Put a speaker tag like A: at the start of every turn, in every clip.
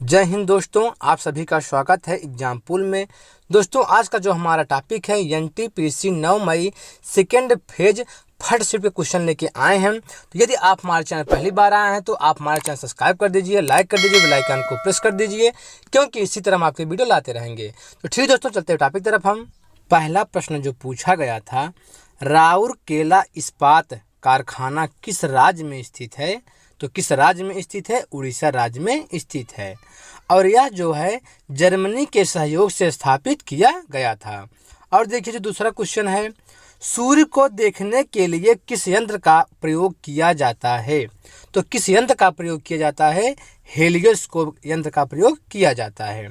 A: जय हिंद दोस्तों, आप सभी का स्वागत है एग्जाम पूल में। दोस्तों, आज का जो हमारा टॉपिक है एनटीपीसी 9 मई सेकेंड फेज फर्स्ट शिफ्ट के क्वेश्चन लेके आए हैं। तो यदि आप हमारे चैनल पहली बार आए हैं तो आप हमारे चैनल सब्सक्राइब कर दीजिए, लाइक कर दीजिए, बेल आइकन को प्रेस कर दीजिए, क्योंकि इसी तरह हम आपके वीडियो लाते रहेंगे। तो ठीक दोस्तों, चलते हैं टॉपिक तरफ। हम पहला प्रश्न जो पूछा गया था, राउरकेला इस्पात कारखाना किस राज्य में स्थित है? तो किस राज्य में स्थित है? उड़ीसा राज्य में स्थित है। और यह जो है जर्मनी के सहयोग से स्थापित किया गया था। और देखिए जो दूसरा क्वेश्चन है, सूर्य को देखने के लिए किस यंत्र का प्रयोग किया जाता है? तो किस यंत्र का प्रयोग किया जाता है? हेलियोस्कोप यंत्र का प्रयोग किया जाता है।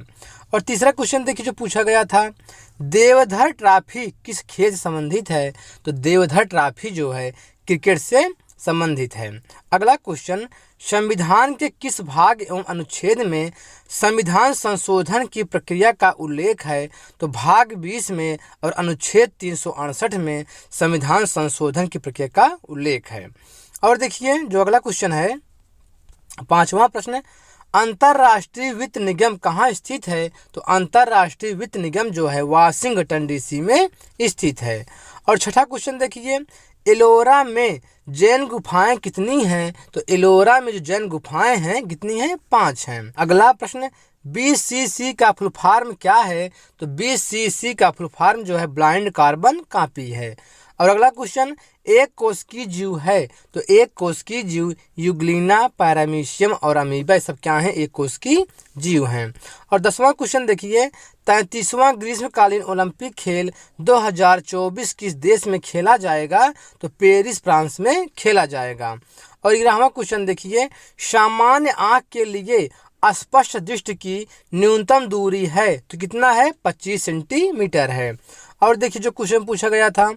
A: और तीसरा क्वेश्चन देखिए जो पूछा गया था, देवधर ट्रॉफी किस खेल से संबंधित है? तो देवधर ट्रॉफी जो है क्रिकेट से संबंधित है। अगला क्वेश्चन, संविधान के किस भाग एवं अनुच्छेद में संविधान संशोधन की प्रक्रिया का उल्लेख है? तो भाग 20 में और अनुच्छेद 368 में संविधान संशोधन की प्रक्रिया का उल्लेख है। और देखिए जो अगला क्वेश्चन है, पांचवा प्रश्न, अंतर्राष्ट्रीय वित्त निगम कहाँ स्थित है? तो अंतर्राष्ट्रीय वित्त निगम जो है वाशिंगटन डीसी में स्थित है। और छठा क्वेश्चन देखिए, एलोरा में जैन गुफाएं कितनी हैं? तो एलोरा में जो जैन गुफाएं हैं कितनी हैं? 5 हैं। अगला प्रश्न, बीसीसी का फुल फॉर्म क्या है? तो बीसीसी का फुल फॉर्म जो है ब्लाइंड कार्बन कॉपी है। और अगला क्वेश्चन, एक कोश की जीव है? तो एक कोश की जीव यूग्लिना, पैरामीशियम और अमीबा सब क्या हैं? एक कोश की जीव हैं। और 10वां क्वेश्चन देखिए, 33वां ग्रीष्मकालीन ओलंपिक खेल 2024 किस देश में खेला जाएगा? तो पेरिस फ्रांस में खेला जाएगा। और 11वां क्वेश्चन देखिए, सामान्य आँख के लिए स्पष्ट दृष्टि की न्यूनतम दूरी है तो कितना है? 25 सेंटीमीटर है। और देखिए जो क्वेश्चन पूछा गया था,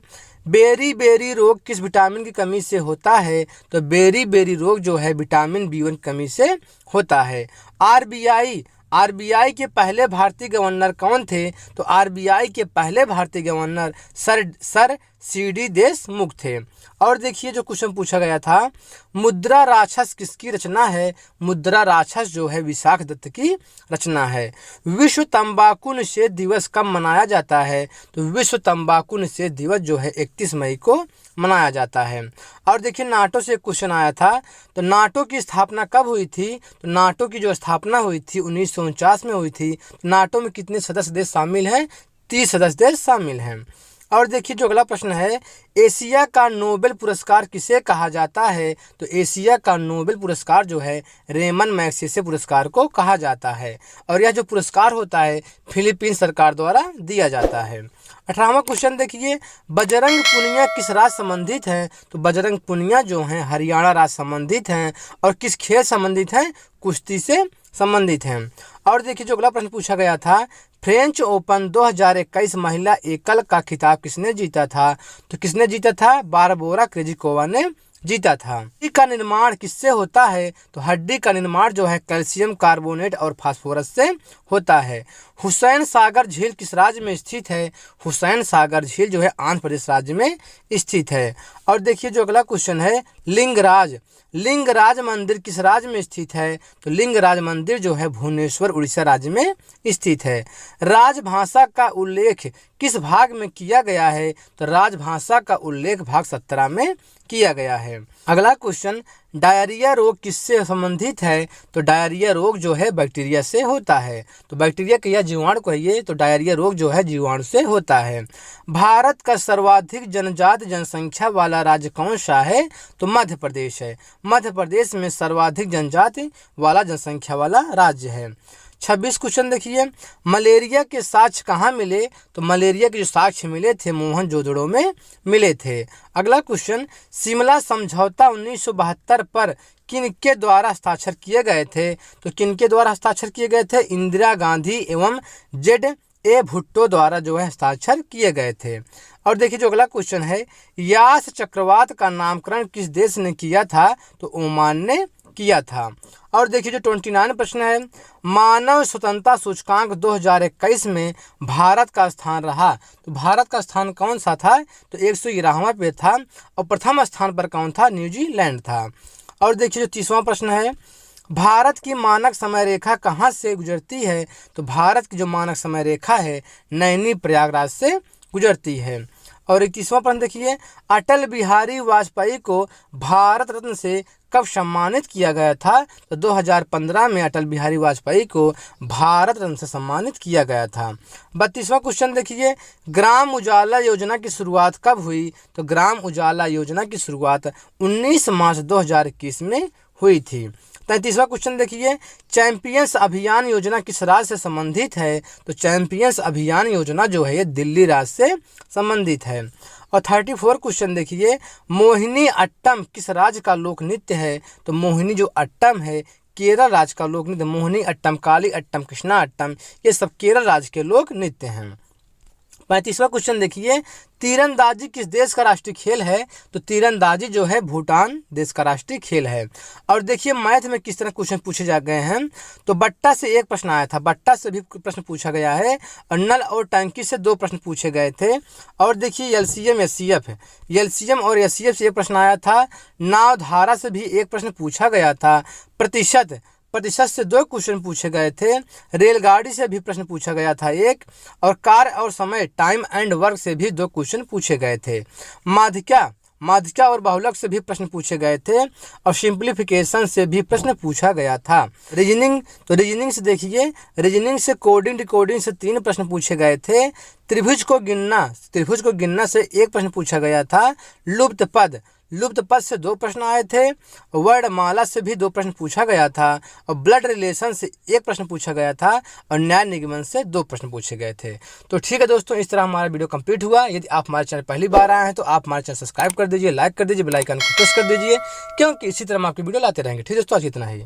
A: बेरी बेरी रोग किस विटामिन की कमी से होता है? तो बेरी बेरी रोग जो है विटामिन B1 कमी से होता है। आरबीआई के पहले भारतीय गवर्नर कौन थे? तो आरबीआई के पहले भारतीय गवर्नर सर सीडी देशमुख थे। और देखिए जो क्वेश्चन पूछा गया था, मुद्रा राक्षस किसकी रचना है? मुद्रा राक्षस जो है विशाख दत्त की रचना है। विश्व तंबाकू निषेध दिवस कब मनाया जाता है? तो विश्व तंबाकू निषेध दिवस जो है 31 मई को मनाया जाता है। और देखिए नाटो से एक क्वेश्चन आया था, तो नाटो की स्थापना कब हुई थी? तो नाटो की जो स्थापना हुई थी 1949 में हुई थी। नाटो में कितने सदस्य देश शामिल हैं? 30 सदस्य देश शामिल हैं। और देखिए जो अगला प्रश्न है, एशिया का नोबेल पुरस्कार किसे कहा जाता है? तो एशिया का नोबेल पुरस्कार जो है रेमन मैग्सेसे पुरस्कार को कहा जाता है। और यह जो पुरस्कार होता है फिलीपीन सरकार द्वारा दिया जाता है। 18वां क्वेश्चन देखिए, बजरंग पुनिया किस राज्य संबंधित हैं? तो बजरंग पुनिया जो हैं हरियाणा राज्य संबंधित हैं। और किस खेल संबंधित हैं? कुश्ती से संबंधित हैं। और देखिए जो अगला प्रश्न पूछा गया था, फ्रेंच ओपन 2021 महिला एकल का खिताब किसने जीता था? तो किसने जीता था? बारबोरा क्रेजिकोवा ने जीता था। हड्डी का निर्माण किससे होता है? तो हड्डी का निर्माण जो है कैल्शियम कार्बोनेट और फास्फोरस से होता है। हुसैन सागर झील किस राज्य में स्थित है? हुसैन सागर झील जो है आंध्र प्रदेश राज्य में स्थित है। और देखिए जो अगला क्वेश्चन है, लिंगराज मंदिर किस राज्य में स्थित है? तो लिंगराज मंदिर जो है भुवनेश्वर उड़ीसा राज्य में स्थित है। राजभाषा का उल्लेख किस भाग में किया गया है? तो राजभाषा का उल्लेख भाग 17 में किया गया है। अगला क्वेश्चन, डायरिया रोग किससे संबंधित है? तो डायरिया रोग जो है बैक्टीरिया से होता है। तो बैक्टीरिया के या जीवाणु कहिए, तो डायरिया रोग जो है जीवाणु से होता है। भारत का सर्वाधिक जनजाति जनसंख्या वाला राज्य कौन सा है? तो मध्य प्रदेश है। मध्य प्रदेश में सर्वाधिक जनजाति वाला जनसंख्या वाला राज्य है। 26 क्वेश्चन देखिए, मलेरिया के साक्ष्य कहाँ मिले? तो मलेरिया के जो साक्ष्य मिले थे मोहनजोदड़ो में मिले थे। अगला क्वेश्चन, शिमला समझौता 1972 पर किनके द्वारा हस्ताक्षर किए गए थे? तो किनके द्वारा हस्ताक्षर किए गए थे? इंदिरा गांधी एवं ZA भुट्टो द्वारा जो है हस्ताक्षर किए गए थे। और देखिए जो अगला क्वेश्चन है, यास चक्रवात का नामकरण किस देश ने किया था? तो ओमान ने किया था। और देखिए जो 29 प्रश्न है, मानव स्वतंत्रता सूचकांक 2021 में भारत का स्थान रहा। तो भारत का स्थान कौन सा था? तो 111वां पे था। और प्रथम स्थान पर कौन था? न्यूजीलैंड था। और देखिए जो 30वां प्रश्न है, भारत की मानक समय रेखा कहाँ से गुजरती है? तो भारत की जो मानक समय रेखा है नैनी प्रयागराज से गुजरती है। और 21वां प्रश्न देखिए, अटल बिहारी वाजपेयी को भारत रत्न से कब सम्मानित किया गया था? तो 2015 में अटल बिहारी वाजपेयी को भारत रत्न से सम्मानित किया गया था। 32वां क्वेश्चन देखिए, ग्राम उजाला योजना की शुरुआत कब हुई? तो ग्राम उजाला योजना की शुरुआत 19 मार्च 2021 में हुई थी। 33वां क्वेश्चन देखिए, चैंपियंस अभियान योजना किस राज्य से संबंधित है? तो चैंपियंस अभियान योजना जो है ये दिल्ली राज्य से संबंधित है। और 34 क्वेश्चन देखिए, मोहिनी अट्टम किस राज्य का लोक नृत्य है? तो मोहिनी जो अट्टम है केरल राज्य का लोक नृत्य। मोहिनी अट्टम, काली अट्टम, कृष्णा अट्टम ये सब केरल राज्य के लोक नृत्य हैं। 35वां क्वेश्चन देखिए, तीरंदाजी किस देश का राष्ट्रीय खेल है? तो तीरंदाजी जो है भूटान देश का राष्ट्रीय खेल है। और देखिए मैथ में किस तरह क्वेश्चन पूछे जा गए हैं। तो बट्टा से एक प्रश्न आया था, बट्टा से भी प्रश्न पूछा गया है, और नल और टंकी से 2 प्रश्न पूछे गए थे। और देखिए एलसीएम एचसीएफ है, एलसीएम और एचसीएफ से एक प्रश्न आया था। नाव धारा से भी एक प्रश्न पूछा गया था। प्रतिशत से 2 क्वेश्चन पूछे गए थे। रेलगाड़ी से भी प्रश्न पूछा गया था एक, और कार और समय टाइम एंड वर्क से भी 2 क्वेश्चन पूछे गए थे। माध्यिका और बहुलक से भी प्रश्न पूछे गए थे, और सिंप्लीफिकेशन से भी प्रश्न पूछा गया था। रीजनिंग से देखिए, रीजनिंग से कोडिंग डिकोडिंग से 3 प्रश्न पूछे गए थे। त्रिभुज को गिनना से 1 प्रश्न पूछा गया था। लुप्त पद से 2 प्रश्न आए थे। वर्णमाला से भी 2 प्रश्न पूछा गया था, और ब्लड रिलेशन से 1 प्रश्न पूछा गया था, और न्याय निगमन से 2 प्रश्न पूछे गए थे। तो ठीक है दोस्तों, इस तरह हमारा वीडियो कंप्लीट हुआ। यदि आप हमारे चैनल पहली बार आए हैं तो आप हमारे चैनल सब्सक्राइब कर दीजिए, लाइक कर दीजिए, बेल आइकन को प्रेस कर दीजिए, क्योंकि इसी तरह हम आपकी वीडियो लाते रहेंगे। ठीक है दोस्तों, आज इतना ही।